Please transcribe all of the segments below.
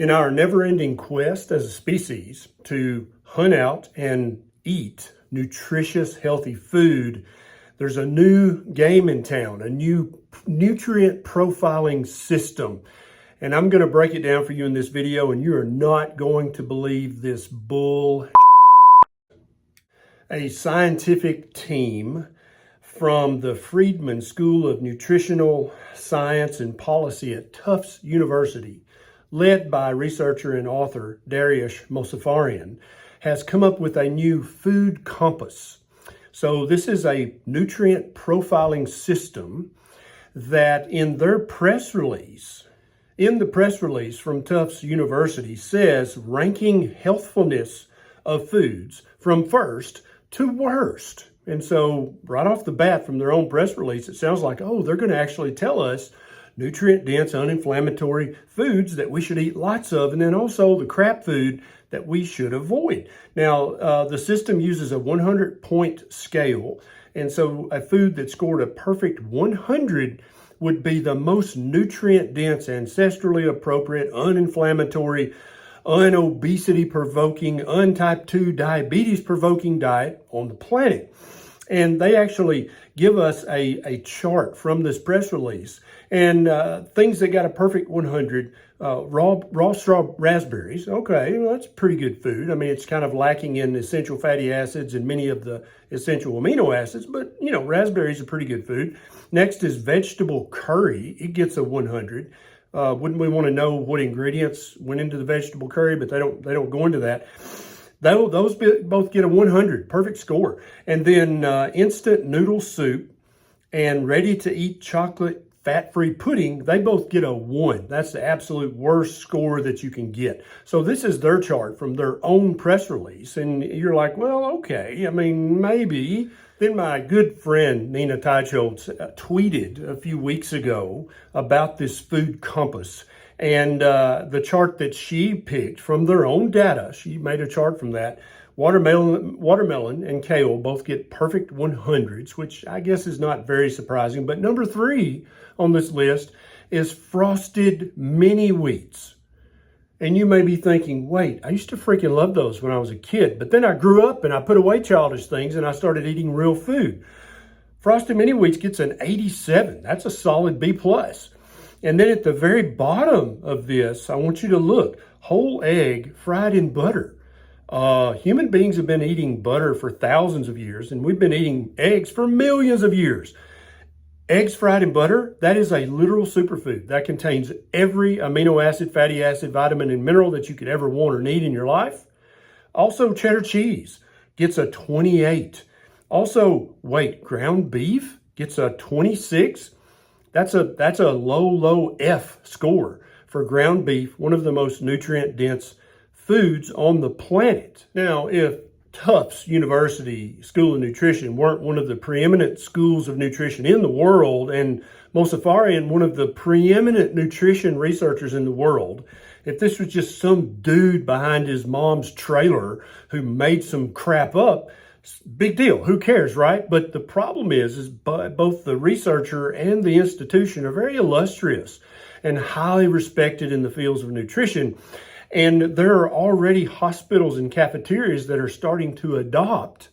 In our never-ending quest as a species to hunt out and eat nutritious, healthy food, there's a new game in town, a new nutrient profiling system. And I'm going to break it down for you in this video, and you are not going to believe this bull. A scientific team from the Friedman School of Nutritional Science and Policy at Tufts University, led by researcher and author Dariush Mozaffarian, has come up with a new food compass. So this is a nutrient profiling system that in the press release from Tufts University says ranking healthfulness of foods from first to worst. And so right off the bat from their own press release, it sounds like, oh, they're going to actually tell us nutrient-dense, uninflammatory foods that we should eat lots of, and then also the crap food that we should avoid. Now, the system uses a 100-point scale, and so a food that scored a perfect 100 would be the most nutrient-dense, ancestrally appropriate, uninflammatory, unobesity-provoking, untype 2 diabetes-provoking diet on the planet. And they actually give us a chart from this press release. And things that got a perfect 100, raw straw raspberries. Okay, well, that's pretty good food. I mean, it's kind of lacking in essential fatty acids and many of the essential amino acids, but, you know, raspberries are pretty good food. Next is vegetable curry. It gets a 100. Wouldn't we want to know what ingredients went into the vegetable curry, but they don't go into that. Those both get a 100, perfect score. And then instant noodle soup and ready-to-eat chocolate fat-free pudding, they both get a 1. That's the absolute worst score that you can get. So this is their chart from their own press release. And you're like, well, okay, I mean, maybe. Then my good friend, Nina Teicholz, tweeted a few weeks ago about this food compass. And the chart that she picked from their own data, she made a chart from that. Watermelon and kale both get perfect 100s, which I guess is not very surprising. But number 3 on this list is frosted mini wheats. And you may be thinking, wait, I used to freaking love those when I was a kid. But then I grew up and I put away childish things and I started eating real food. Frosted mini wheats gets an 87. That's a solid B+. And then at the very bottom of this, I want you to look, whole egg fried in butter. Human beings have been eating butter for thousands of years, and we've been eating eggs for millions of years. Eggs fried in butter, that is a literal superfood. That contains every amino acid, fatty acid, vitamin, and mineral that you could ever want or need in your life. Also, cheddar cheese gets a 28. Also, wait, ground beef gets a 26. That's a low F score for ground beef, one of the most nutrient-dense foods on the planet. Now, if Tufts University School of Nutrition weren't one of the preeminent schools of nutrition in the world, and Mozaffarian, one of the preeminent nutrition researchers in the world, if this was just some dude behind his mom's trailer who made some crap up, big deal. Who cares, right? But the problem is both the researcher and the institution are very illustrious and highly respected in the fields of nutrition. And there are already hospitals and cafeterias that are starting to adopt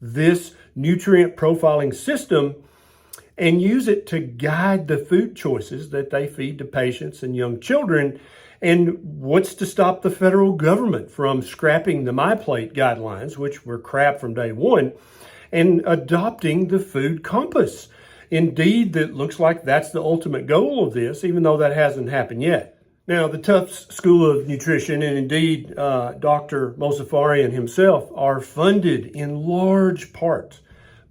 this nutrient profiling system and use it to guide the food choices that they feed to patients and young children. And what's to stop the federal government from scrapping the My Plate guidelines, which were crap from day one, and adopting the food compass? Indeed, that looks like that's the ultimate goal of this, even though that hasn't happened yet. Now, the Tufts School of Nutrition and indeed Dr. Mozaffarian himself are funded in large part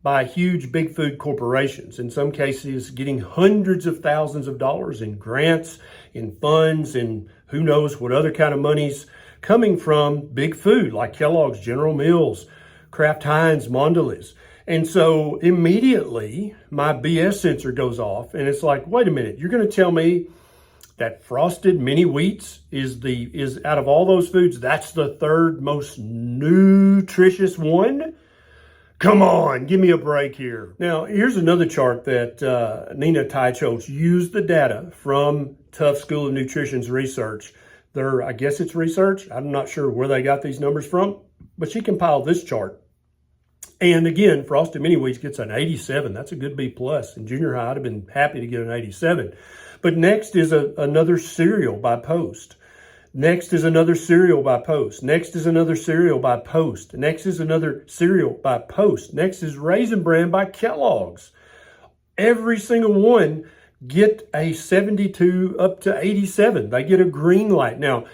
by huge big food corporations, in some cases getting hundreds of thousands of dollars in grants, in funds, and who knows what other kind of monies coming from big food like Kellogg's, General Mills, Kraft Heinz, Mondelez. And so immediately my BS sensor goes off and it's like, wait a minute, you're going to tell me that frosted mini wheats is out of all those foods, that's the third most nutritious one? Come on, give me a break here. Now, here's another chart that Nina Teicholz used the data from Tufts School of Nutrition's research I guess it's research. I'm not sure where they got these numbers from, but she compiled this chart. And again, Frosted Mini Wheats gets an 87. That's a good B plus. In junior high, I'd have been happy to get an 87. But next is another cereal by Post. Next is another cereal by Post. Next is another cereal by Post. Next is another cereal by Post. Next is Raisin Bran by Kellogg's. Every single one get a 72 up to 87. They get a green light. Now,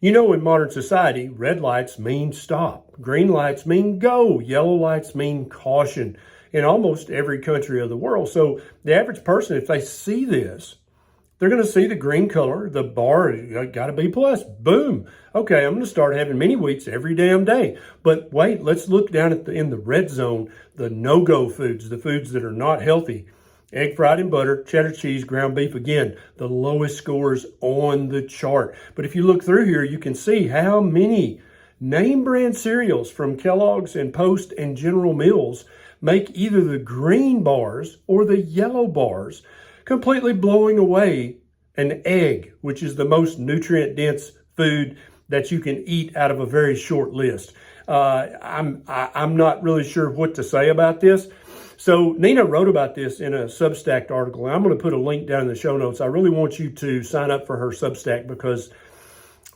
you know, in modern society, red lights mean stop. Green lights mean go. Yellow lights mean caution in almost every country of the world. So the average person, if they see this, they're going to see the green color, the bar, got to be plus. Boom. Okay, I'm going to start having mini wheats every damn day. But wait, let's look down at in the red zone, the no-go foods, the foods that are not healthy. Egg fried in butter, cheddar cheese, ground beef. Again, the lowest scores on the chart. But if you look through here, you can see how many name brand cereals from Kellogg's and Post and General Mills make either the green bars or the yellow bars, completely blowing away an egg, which is the most nutrient-dense food that you can eat out of a very short list. I'm not really sure what to say about this. So Nina wrote about this in a Substack article, and I'm going to put a link down in the show notes. I really want you to sign up for her Substack because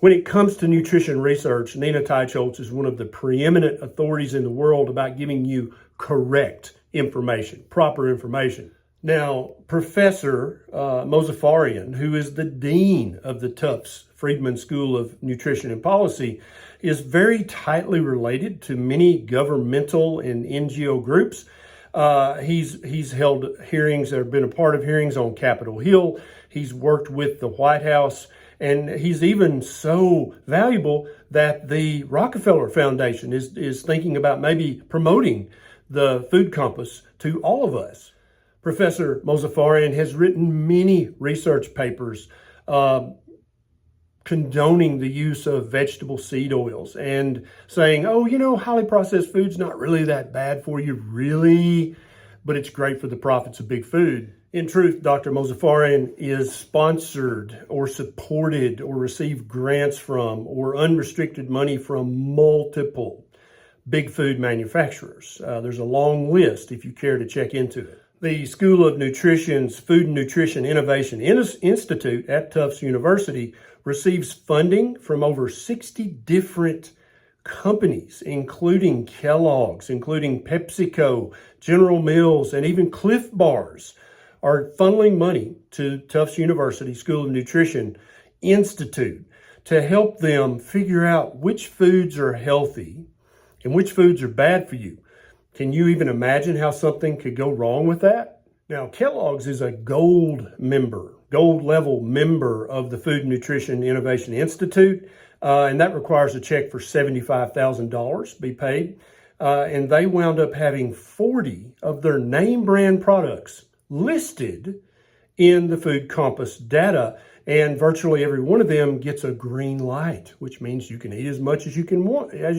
when it comes to nutrition research, Nina Teicholz is one of the preeminent authorities in the world about giving you correct information, proper information. Now, Professor Mozaffarian, who is the dean of the Tufts Friedman School of Nutrition and Policy, is very tightly related to many governmental and NGO groups. He's held hearings, or been a part of hearings on Capitol Hill. He's worked with the White House, and he's even so valuable that the Rockefeller Foundation is thinking about maybe promoting the Food Compass to all of us. Professor Mozaffarian has written many research papers condoning the use of vegetable seed oils and saying, oh, you know, highly processed food's not really that bad for you, really, but it's great for the profits of big food. In truth, Dr. Mozaffarian is sponsored or supported or received grants from or unrestricted money from multiple big food manufacturers. There's a long list if you care to check into it. The School of Nutrition's Food and Nutrition Innovation Institute at Tufts University receives funding from over 60 different companies, including Kellogg's, including PepsiCo, General Mills, and even Cliff Bars are funneling money to Tufts University School of Nutrition Institute to help them figure out which foods are healthy and which foods are bad for you. Can you even imagine how something could go wrong with that? Now, Kellogg's is a gold level member of the Food and Nutrition Innovation Institute, and that requires a check for $75,000 be paid. And they wound up having 40 of their name brand products listed in the Food Compass data, and virtually every one of them gets a green light, which means you can eat as much as you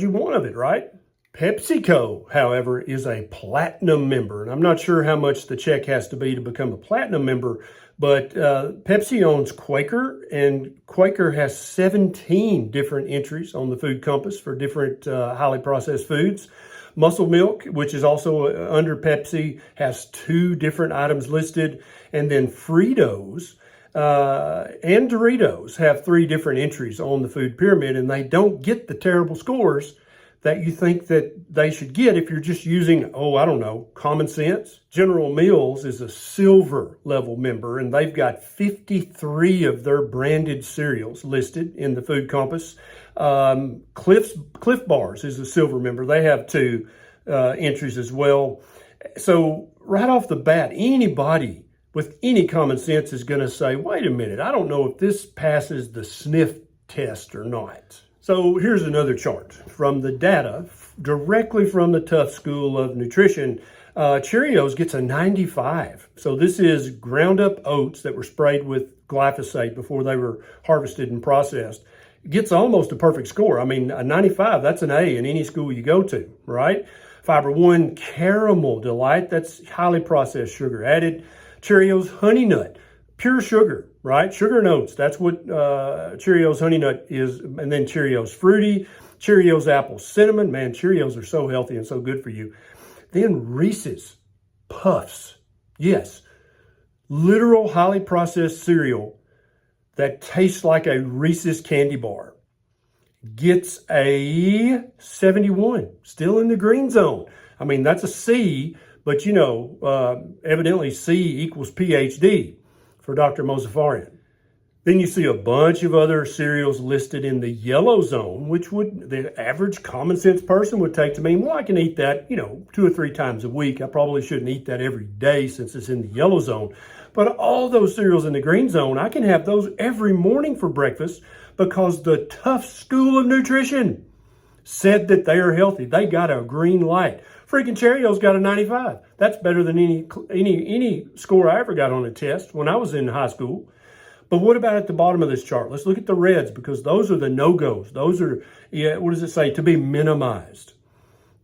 want of it, right? PepsiCo, however, is a platinum member, and I'm not sure how much the check has to be to become a platinum member, but Pepsi owns Quaker, and Quaker has 17 different entries on the Food Compass for different highly processed foods. Muscle Milk, which is also under Pepsi, has 2 different items listed, and then Fritos and Doritos have 3 different entries on the food pyramid, and they don't get the terrible scores that you think that they should get if you're just using, common sense. General Mills is a silver level member, and they've got 53 of their branded cereals listed in the Food Compass. Cliff Bars is a silver member. They have 2 entries as well. So right off the bat, anybody with any common sense is going to say, wait a minute, I don't know if this passes the sniff test or not. So here's another chart from the data directly from the Tufts School of Nutrition. Cheerios gets a 95. So this is ground up oats that were sprayed with glyphosate before they were harvested and processed. It gets almost a perfect score. I mean, a 95, that's an A in any school you go to, right? Fiber One Caramel Delight, that's highly processed sugar added. Cheerios Honey Nut, pure sugar, right? Sugar and oats, that's what Cheerios Honey Nut is, and then Cheerios Fruity, Cheerios Apple Cinnamon. Man, Cheerios are so healthy and so good for you. Then Reese's Puffs. Yes, literal highly processed cereal that tastes like a Reese's candy bar. Gets a 71, still in the green zone. I mean, that's a C, but you know, evidently C equals PhD for Dr. Mozafarian. Then you see a bunch of other cereals listed in the yellow zone, which would the average common sense person would take to mean, well, I can eat that, you know, 2 or 3 times a week. I probably shouldn't eat that every day since it's in the yellow zone. But all those cereals in the green zone, I can have those every morning for breakfast because the Tufts School of Nutrition said that they are healthy. They got a green light. Freaking Cheerios got a 95. That's better than any score I ever got on a test when I was in high school. But what about at the bottom of this chart? Let's look at the reds because those are the no-goes. Those are, yeah, what does it say? To be minimized.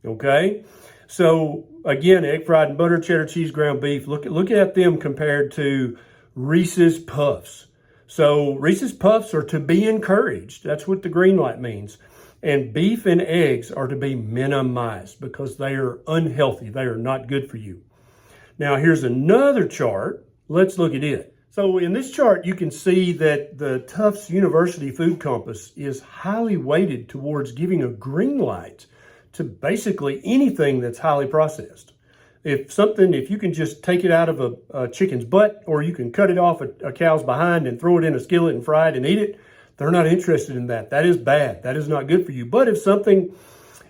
Okay? So again, egg fried and butter, cheddar cheese, ground beef. Look at them compared to Reese's Puffs. So Reese's Puffs are to be encouraged. That's what the green light means. And beef and eggs are to be minimized because they are unhealthy. They are not good for you. Now here's another chart. Let's look at it. So in this chart, you can see that the Tufts University Food Compass is highly weighted towards giving a green light to basically anything that's highly processed. If you can just take it out of a chicken's butt, or you can cut it off a cow's behind and throw it in a skillet and fry it and eat it, they're not interested in that. That is bad. That is not good for you. But if something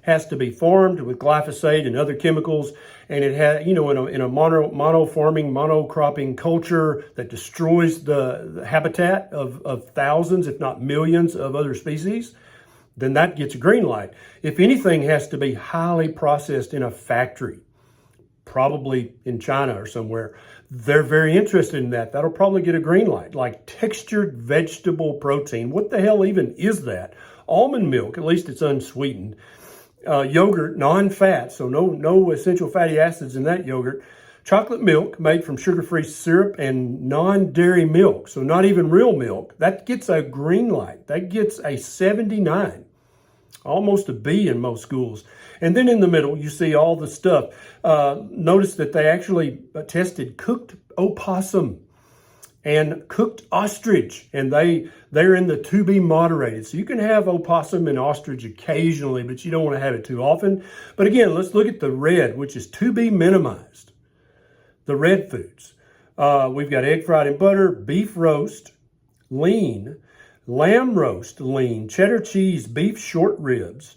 has to be farmed with glyphosate and other chemicals, and it has, you know, in a mono-farming, monocropping culture that destroys the habitat of thousands, if not millions of other species, then that gets a green light. If anything has to be highly processed in a factory, probably in China or somewhere, they're very interested in that. That'll probably get a green light, like textured vegetable protein. What the hell even is that? Almond milk, at least it's unsweetened. Yogurt, non-fat, so no essential fatty acids in that yogurt. Chocolate milk made from sugar-free syrup and non-dairy milk, so not even real milk. That gets a green light. That gets a 79, almost a B in most schools. And then in the middle, you see all the stuff. Notice that they actually tested cooked opossum and cooked ostrich, and they're in the to be moderated. So you can have opossum and ostrich occasionally, but you don't want to have it too often. But again, let's look at the red, which is to be minimized. The red foods. We've got egg fried in butter, beef roast, lean, lamb roast, lean, cheddar cheese, beef short ribs,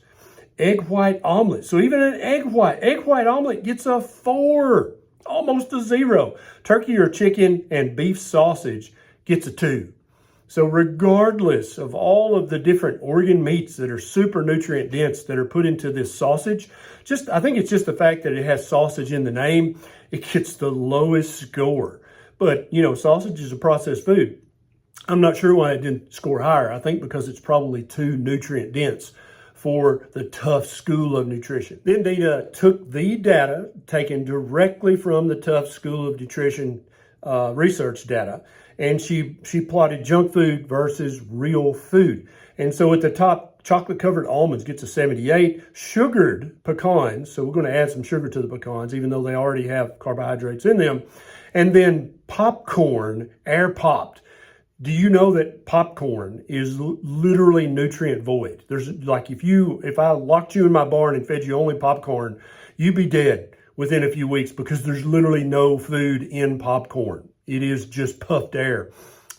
egg white omelet. So even an egg white omelet gets a 4. Almost a 0. Turkey or chicken and beef sausage gets a 2. So regardless of all of the different organ meats that are super nutrient dense that are put into this sausage, I think it's just the fact that it has sausage in the name, it gets the lowest score. But, you know, sausage is a processed food. I'm not sure why it didn't score higher. I think because it's probably too nutrient dense for the Tufts School of Nutrition. Then Dina took the data taken directly from the Tufts School of Nutrition research data, and she plotted junk food versus real food. And so at the top, chocolate-covered almonds gets a 78. Sugared pecans, so we're going to add some sugar to the pecans, even though they already have carbohydrates in them. And then popcorn, air-popped. Do you know that popcorn is literally nutrient void? There's like if I locked you in my barn and fed you only popcorn, you'd be dead within a few weeks because there's literally no food in popcorn. It is just puffed air.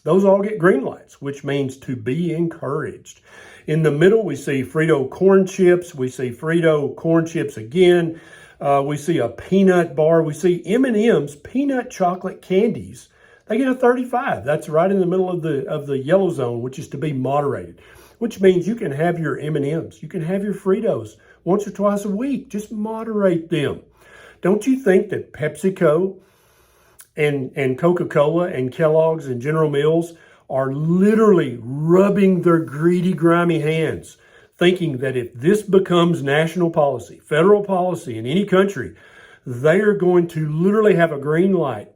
Those all get green lights, which means to be encouraged. In the middle, we see Frito corn chips. We see Frito corn chips again. We see a peanut bar. We see M&M's peanut chocolate candies. They get a 35. That's right in the middle of the yellow zone, which is to be moderated, which means you can have your M&Ms. You can have your Fritos once or twice a week. Just moderate them. Don't you think that PepsiCo and Coca-Cola and Kellogg's and General Mills are literally rubbing their greedy, grimy hands, thinking that if this becomes national policy, federal policy in any country, they are going to literally have a green light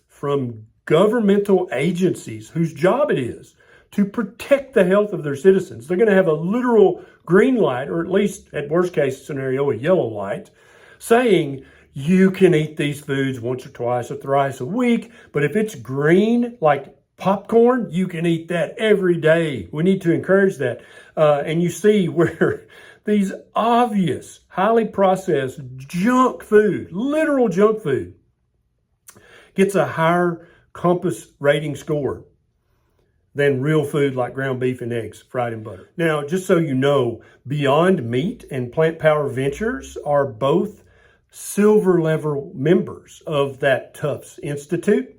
from governmental agencies whose job it is to protect the health of their citizens. They're going to have a literal green light, or at least at worst case scenario, a yellow light, saying you can eat these foods once or twice or thrice a week, but if it's green, like popcorn, you can eat that every day. We need to encourage that. And you see where these obvious, highly processed junk food, literal junk food, gets a higher Compass rating score than real food like ground beef and eggs fried in butter. Now, just so you know, Beyond Meat and Plant Power Ventures are both silver level members of that Tufts Institute.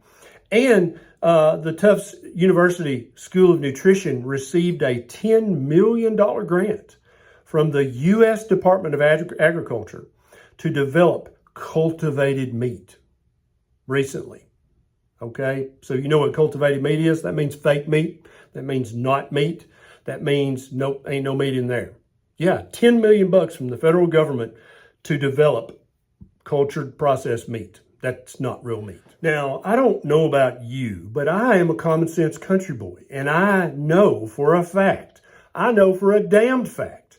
And the Tufts University School of Nutrition received a $10 million grant from the U.S. Department of Agriculture to develop cultivated meat recently. Okay, so you know what cultivated meat is? That means fake meat. That means not meat. That means ain't no meat in there. Yeah, $10 million from the federal government to develop cultured processed meat. That's not real meat. Now, I don't know about you, but I am a common sense country boy, and I know for a fact, I know for a damned fact,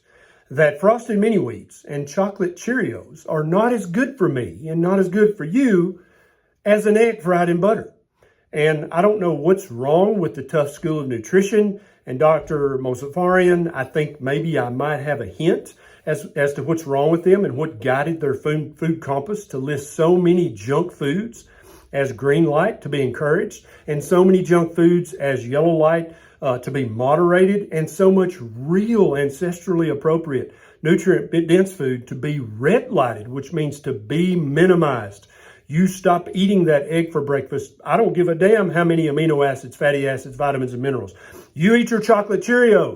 that Frosted Mini Wheats and chocolate Cheerios are not as good for me and not as good for you as an egg fried in butter. And I don't know what's wrong with the Tufts School of Nutrition and Dr. Mosafarian. I think maybe I might have a hint as to what's wrong with them and what guided their food compass to list so many junk foods as green light to be encouraged, and so many junk foods as yellow light to be moderated, and so much real ancestrally appropriate nutrient-dense food to be red lighted, which means to be minimized. You stop eating that egg for breakfast. I don't give a damn how many amino acids, fatty acids, vitamins, and minerals. You eat your chocolate Cheerios.